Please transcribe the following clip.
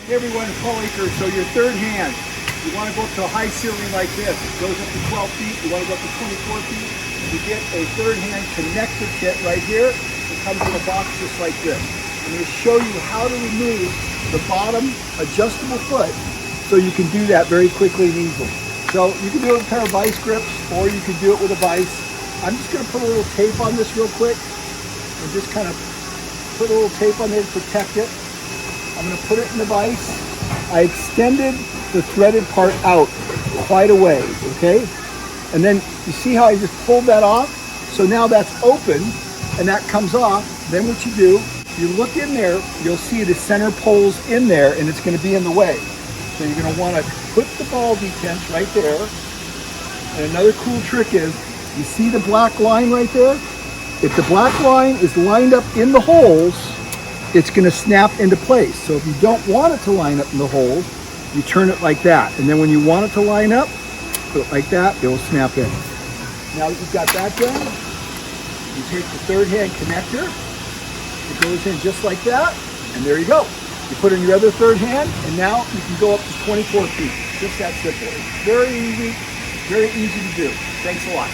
Hey everyone, it's Paul Akers. So your third hand, you want to go up to a high ceiling like this. It goes up to 12 feet. You want to go up to 24 feet. You get a third hand connector kit right here. It comes in a box just like this. I'm going to show you how to remove the bottom adjustable foot so you can do that very quickly and easily. So you can do it with a pair of vice grips or you can do it with a vice. I'm just going to put a little tape on this real quick and just kind of put a little tape on there to protect it. I'm going to put it in the vise. I extended the threaded part out quite a ways, okay? And then you see how I just pulled that off? So now that's open and that comes off. Then what you do, you look in there, you'll see the center pole's in there and it's going to be in the way. So you're going to want to put the ball detents right there. And another cool trick is, you see the black line right there? If the black line is lined up in the holes, it's going to snap into place. So if you don't want it to line up in the holes, you turn it like that. And then when you want it to line up, put it like that, it will snap in. Now that you've got that done, you take the third hand connector, it goes in just like that, and there you go. You put in your other third hand, and now you can go up to 24 feet. Just that simple. It's very easy to do. Thanks a lot.